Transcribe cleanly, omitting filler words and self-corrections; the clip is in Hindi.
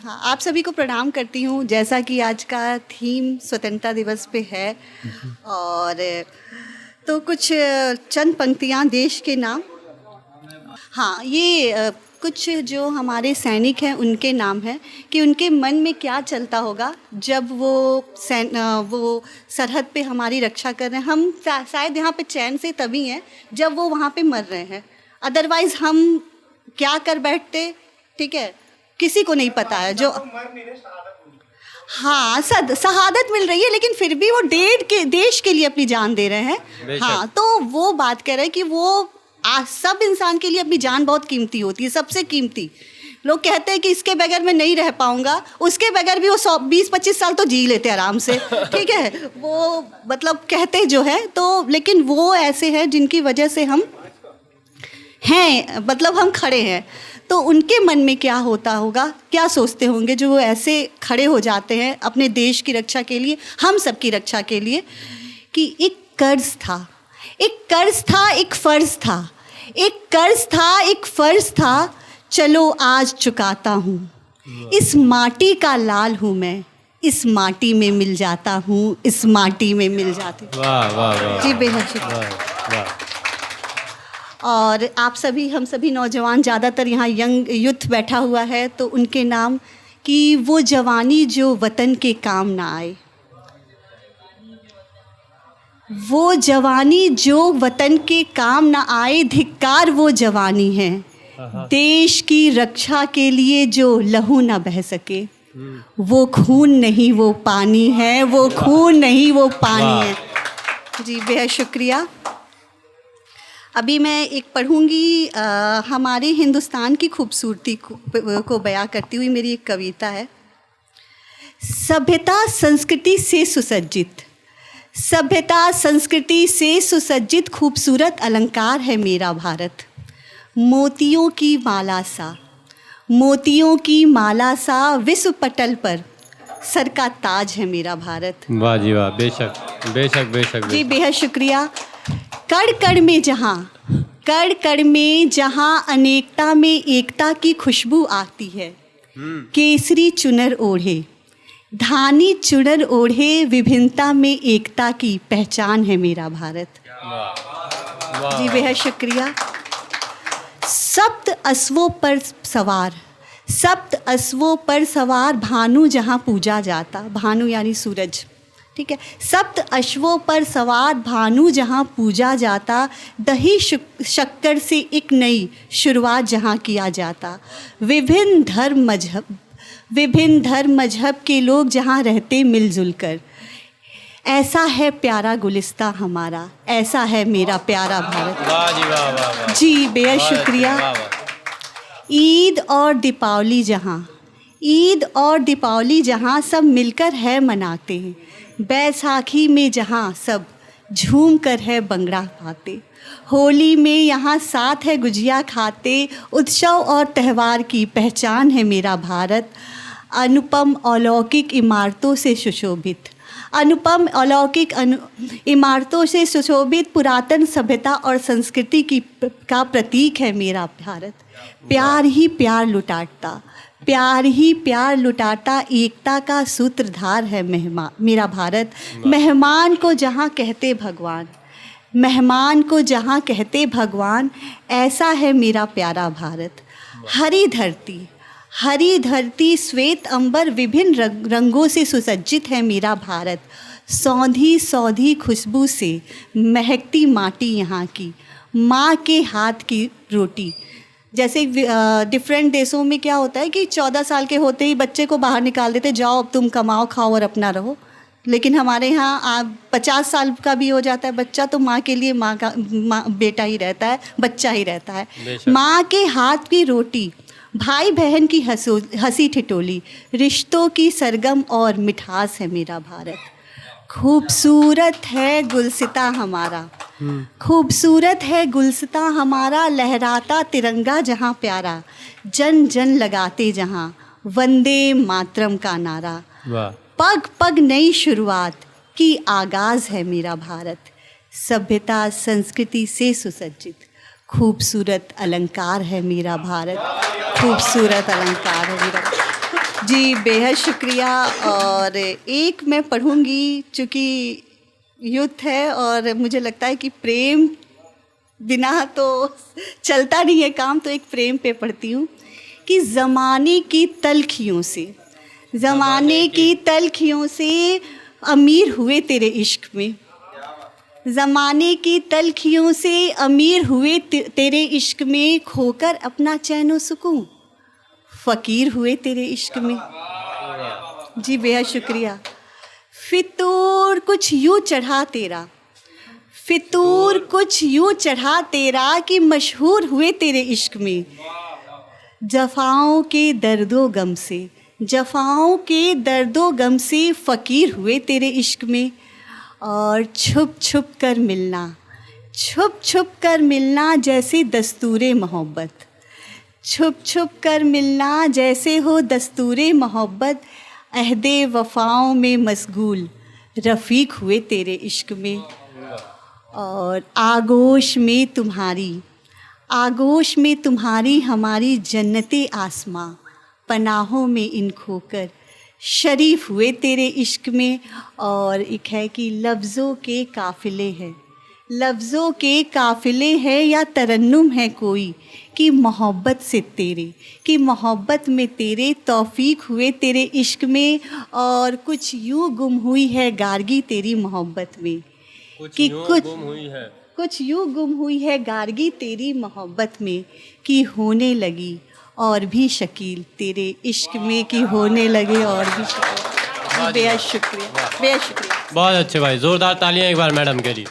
हाँ, आप सभी को प्रणाम करती हूँ। जैसा कि आज का थीम स्वतंत्रता दिवस पे है, और तो कुछ चंद पंक्तियाँ देश के नाम। हाँ, ये कुछ जो हमारे सैनिक हैं उनके नाम हैं कि उनके मन में क्या चलता होगा जब वो सरहद पे हमारी रक्षा कर रहे हैं। हम शायद यहाँ पे चैन से तभी हैं जब वो वहाँ पे मर रहे हैं, अदरवाइज़ हम क्या कर बैठते, ठीक है, किसी को नहीं पता है। जो हाँ, शहादत मिल रही है, लेकिन फिर भी वो देश के लिए अपनी जान दे रहे हैं। हाँ, तो वो बात कर रहे हैं कि वो सब इंसान के लिए अपनी जान बहुत कीमती होती है, सबसे कीमती। लोग कहते हैं कि इसके बगैर मैं नहीं रह पाऊंगा, उसके बगैर भी वो 20-25 साल तो जी लेते आराम से, ठीक है, वो मतलब कहते जो है। तो लेकिन वो ऐसे हैं जिनकी वजह से हम हैं, मतलब हम खड़े हैं। तो उनके मन में क्या होता होगा, क्या सोचते होंगे जो वो ऐसे खड़े हो जाते हैं अपने देश की रक्षा के लिए, हम सब की रक्षा के लिए। कि एक कर्ज था, एक फ़र्ज़ था, एक कर्ज था, एक फ़र्ज़ था, चलो आज चुकाता हूँ। इस माटी का लाल हूँ मैं, इस माटी में मिल जाता हूँ, इस माटी में मिल जाती हूँ। वाह वाह वाह जी, बेहद शुक्रिया। वाह। और आप सभी, हम सभी नौजवान, ज़्यादातर यहाँ यंग यूथ बैठा हुआ है, तो उनके नाम कि वो जवानी जो वतन के काम ना आए, वो जवानी जो वतन के काम ना आए, धिक्कार वो जवानी है, देश की रक्षा के लिए जो लहू ना बह सके, वो खून नहीं वो पानी है, वो खून नहीं वो पानी है। जी, बेहद शुक्रिया। अभी मैं एक पढ़ूंगी, हमारे हिंदुस्तान की खूबसूरती को बयां करती हुई मेरी एक कविता है। सभ्यता संस्कृति से सुसज्जित, सभ्यता संस्कृति से सुसज्जित खूबसूरत अलंकार है मेरा भारत। मोतियों की माला सा, मोतियों की माला सा विश्व पटल पर सर का ताज है मेरा भारत। वाह जी वाह, बेशक बेशक बेशक। जी, बेहद शुक्रिया। कण कण में जहाँ, कण कण में जहाँ अनेकता में एकता की खुशबू आती है, केसरी चुनर ओढ़े, धानी चुनर ओढ़े, विभिन्नता में एकता की पहचान है मेरा भारत। जी, बेहद शुक्रिया। सप्त अश्वों पर सवार, सप्त अश्वों पर सवार भानु जहाँ पूजा जाता, भानु यानी सूरज, ठीक है, सप्त अश्वों पर सवार भानु जहाँ पूजा जाता, दही शक्कर से एक नई शुरुआत जहाँ किया जाता, विभिन्न धर्म मजहब के लोग जहाँ रहते मिलजुल कर, ऐसा है प्यारा गुलिस्ता हमारा, ऐसा है मेरा प्यारा भारत। वाह जी वाह वाह वाह। जी, बेहद शुक्रिया। ईद और दीपावली जहाँ, ईद और दीपावली जहाँ सब मिलकर है मनाते हैं, बैसाखी में जहाँ सब झूम कर है बंगड़ा पाते, होली में यहाँ साथ है गुजिया खाते, उत्सव और त्यौहार की पहचान है मेरा भारत। अनुपम अलौकिक इमारतों से सुशोभित, अनुपम अलौकिक इमारतों से सुशोभित पुरातन सभ्यता और संस्कृति का प्रतीक है मेरा भारत। प्यार ही प्यार लुटाता, प्यार ही प्यार लुटाता, एकता का सूत्रधार है मेरा भारत। मेहमान को जहाँ कहते भगवान, मेहमान को जहाँ कहते भगवान, ऐसा है मेरा प्यारा भारत। हरी धरती, हरी धरती श्वेत अंबर विभिन्न रंगों से सुसज्जित है मेरा भारत। सौंधी सौंधी खुशबू से महकती माटी यहाँ की, माँ के हाथ की रोटी। जैसे डिफरेंट देशों में क्या होता है कि 14 साल के होते ही बच्चे को बाहर निकाल देते, जाओ अब तुम कमाओ खाओ और अपना रहो। लेकिन हमारे यहाँ 50 साल का भी हो जाता है बच्चा तो माँ के लिए माँ बेटा ही रहता है, बच्चा ही रहता है। माँ के हाथ की रोटी, भाई बहन की हंसी ठिठोली, रिश्तों की सरगम और मिठास है मेरा भारत। खूबसूरत है गुलसिता हमारा, खूबसूरत है गुलसिता हमारा, लहराता तिरंगा जहाँ प्यारा, जन जन लगाते जहाँ वंदे मातरम का नारा। पग पग नई शुरुआत की आगाज़ है मेरा भारत। सभ्यता संस्कृति से सुसज्जित खूबसूरत अलंकार है मेरा भारत, खूबसूरत अलंकार है मेरा। जी बेहद शुक्रिया। और एक मैं पढ़ूंगी, चूँकि युद्ध है और मुझे लगता है कि प्रेम बिना तो चलता नहीं है काम, तो एक प्रेम पे पढ़ती हूँ कि ज़माने की तलखियों से अमीर हुए तेरे इश्क में, ज़माने की तलखियों से अमीर हुए तेरे इश्क में, खोकर अपना चैन व सुकून फ़कीर हुए तेरे इश्क में। जी बेहद शुक्रिया। फितूर कुछ यूँ चढ़ा तेरा, फितूर कुछ यूँ चढ़ा तेरा कि मशहूर हुए तेरे इश्क में, जफ़ाओं के दर्दो गम से, जफ़ाओं के दर्दो गम से फ़कीर हुए तेरे इश्क में। और छुप छुप कर मिलना, छुप छुप कर मिलना जैसे दस्तूरे मोहब्बत, छुप छुप कर मिलना जैसे हो दस्तूरे मोहब्बत, अहदे वफ़ाओं में मशगूल रफ़ीक हुए तेरे इश्क में। और आगोश में तुम्हारी हमारी जन्नते आसमां, पनाहों में इन खोकर शरीफ हुए तेरे इश्क में। और एक है कि लफ्ज़ों के काफ़िले हैं, लफ्ज़ों के काफ़िले हैं या तरन्नुम है कोई, कि मोहब्बत से तेरे, कि मोहब्बत में तेरे तौफ़ीक हुए तेरे इश्क में। और कुछ यूँ गुम हुई है गारगी तेरी मोहब्बत में, कि कुछ यूँ गुम हुई है गारगी तेरी मोहब्बत में, कि होने लगी और भी शकील तेरे इश्क में, कि होने लगे और भी शकील। बेहद शुक्रिया, बेहद शुक्रिया। बहुत अच्छे भाई, ज़ोरदार तालियां एक बार मैडम के लिए।